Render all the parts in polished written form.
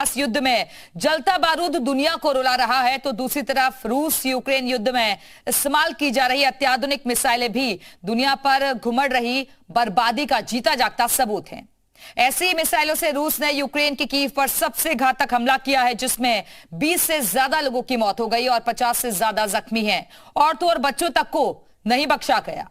इस युद्ध में जलता बारूद दुनिया को रुला रहा है, तो दूसरी तरफ रूस यूक्रेन युद्ध में इस्तेमाल की जा रही अत्याधुनिक मिसाइलें भी दुनिया पर घुमड़ रही बर्बादी का जीता जागता सबूत हैं। ऐसी ही मिसाइलों से रूस ने यूक्रेन की कीव पर सबसे घातक हमला किया है, जिसमें 20 से ज्यादा लोगों की मौत हो गई और 50 से ज्यादा जख्मी हैं। औरतों और बच्चों तक को नहीं बख्शा गया।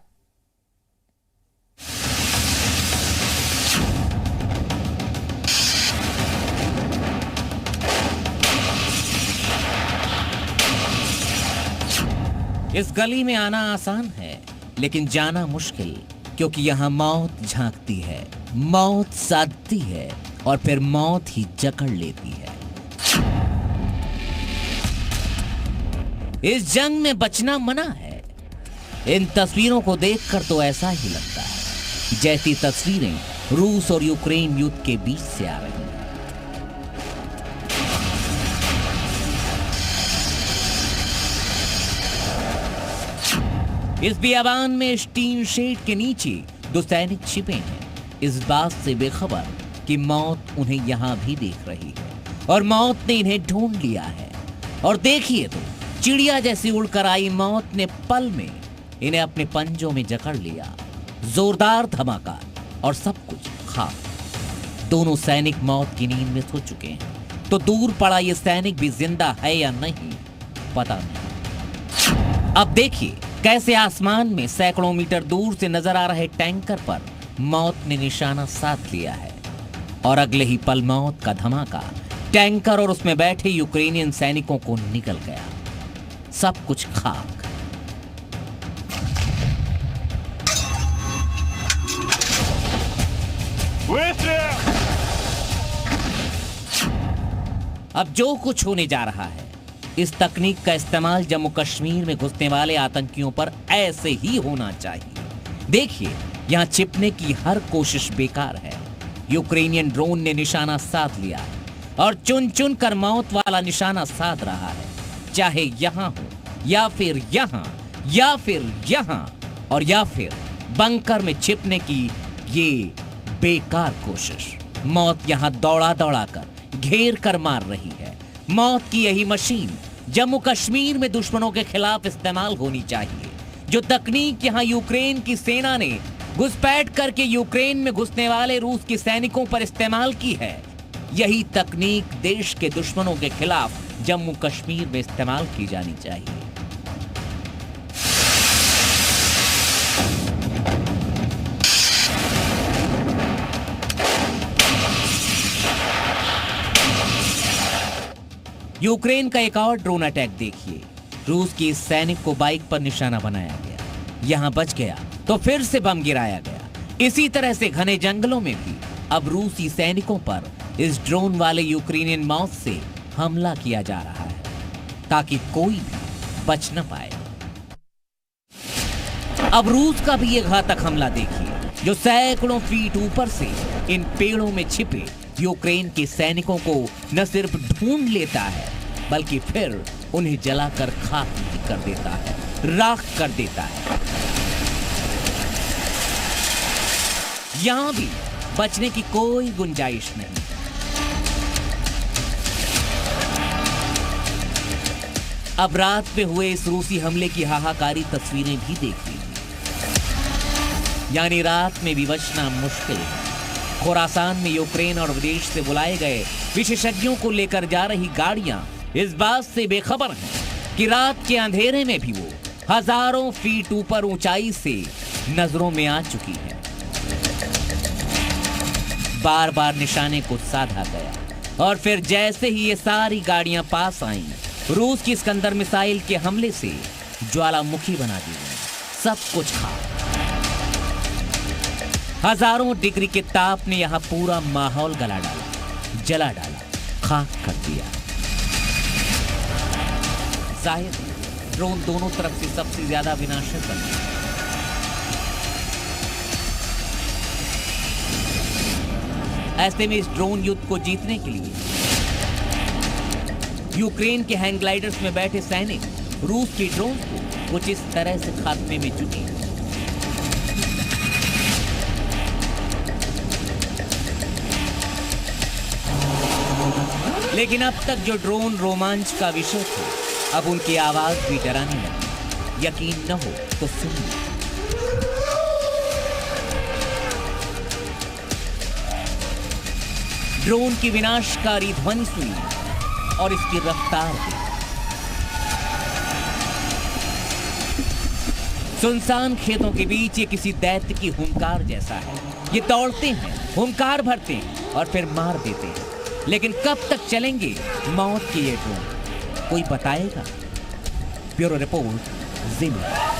इस गली में आना आसान है, लेकिन जाना मुश्किल, क्योंकि यहाँ मौत झांकती है, मौत साधती है और फिर मौत ही जकड़ लेती है। इस जंग में बचना मना है। इन तस्वीरों को देखकर तो ऐसा ही लगता है जैसी तस्वीरें रूस और यूक्रेन युद्ध के बीच से आ रही हैं। इस बियाबान में टीन शेड के नीचे दो सैनिक छिपे हैं, इस बात से बेखबर कि मौत उन्हें यहां भी देख रही है और मौत ने इन्हें ढूंढ लिया है। और देखिए तो, चिड़िया जैसी उड़कर आई मौत ने पल में इन्हें अपने पंजों में जकड़ लिया। जोरदार धमाका और सब कुछ खाक। दोनों सैनिक मौत की नींद में सो चुके हैं, तो दूर पड़ा ये सैनिक भी जिंदा है या नहीं पता नहीं। अब देखिए कैसे आसमान में सैकड़ों मीटर दूर से नजर आ रहे टैंकर पर मौत ने निशाना साध लिया है और अगले ही पल मौत का धमाका टैंकर और उसमें बैठे यूक्रेनियन सैनिकों को निकल गया। सब कुछ खाक। अब जो कुछ होने जा रहा है, इस तकनीक का इस्तेमाल जम्मू कश्मीर में घुसने वाले आतंकियों पर ऐसे ही होना चाहिए। देखिए, यहां छिपने की हर कोशिश बेकार है। यूक्रेनियन ड्रोन ने निशाना साध लिया है और चुन चुन कर मौत वाला निशाना साध रहा है, चाहे यहां हो या फिर यहां या फिर यहां और या फिर बंकर में छिपने की ये बेकार कोशिश। मौत यहां दौड़ा दौड़ा कर घेर कर मार रही है। मौत की यही मशीन जम्मू कश्मीर में दुश्मनों के खिलाफ इस्तेमाल होनी चाहिए। जो तकनीक यहां यूक्रेन की सेना ने घुसपैठ करके यूक्रेन में घुसने वाले रूस के सैनिकों पर इस्तेमाल की है, यही तकनीक देश के दुश्मनों के खिलाफ जम्मू कश्मीर में इस्तेमाल की जानी चाहिए। यूक्रेन का एक और ड्रोन अटैक देखिए। रूस की इस सैनिक को बाइक पर निशाना बनाया गया, यहां बच गया तो फिर से बम गिराया गया। इसी तरह से घने जंगलों में भी अब रूसी सैनिकों पर इस ड्रोन वाले यूक्रेनियन माउस से हमला किया जा रहा है, ताकि कोई भी बच न पाए। अब रूस का भी ये घातक हमला देखिए, जो सैकड़ों फीट ऊपर से इन पेड़ों में छिपे यूक्रेन के सैनिकों को न सिर्फ ढूंढ लेता है, बल्कि फिर उन्हें जलाकर खाक कर देता है, राख कर देता है। यहां भी बचने की कोई गुंजाइश नहीं। अब रात में हुए इस रूसी हमले की हाहाकारी तस्वीरें भी देख लीजिए। यानी रात में भी बचना मुश्किल है। खुरासान में यूक्रेन और विदेश से बुलाए गए विशेषज्ञों को लेकर जा रही गाड़ियां इस बात से बेखबर हैं कि रात के अंधेरे में भी वो हजारों फीट ऊपर ऊंचाई से नजरों में आ चुकी है। बार बार निशाने को साधा गया और फिर जैसे ही ये सारी गाड़ियां पास आईं, रूस की इस्कंदर मिसाइल के हमले से ज्वालामुखी बना दी गई। सब कुछ खाक। हजारों डिग्री के ताप ने यहां पूरा माहौल गला डाला, जला डाला, खाक कर दिया। जाहिर ड्रोन दोनों तरफ से सबसे ज्यादा विनाशक बन गया। ऐसे में इस ड्रोन युद्ध को जीतने के लिए यूक्रेन के हैंग ग्लाइडर्स में बैठे सैनिक रूस के ड्रोन को कुछ इस तरह से खात्मे में जुटे हैं। लेकिन अब तक जो ड्रोन रोमांच का विषय थे, अब उनकी आवाज भी डराने लगी। यकीन न हो तो सुनिए। ड्रोन की विनाशकारी ध्वनि सुनिए और इसकी रफ्तार देखिए। सुनसान खेतों के बीच ये किसी दैत्य की हुंकार जैसा है। ये दौड़ते हैं, हुंकार भरते हैं और फिर मार देते हैं। लेकिन कब तक चलेंगे मौत के ये ड्रोन, कोई बताएगा? ब्यूरो रिपोर्ट, ज़ी मीडिया।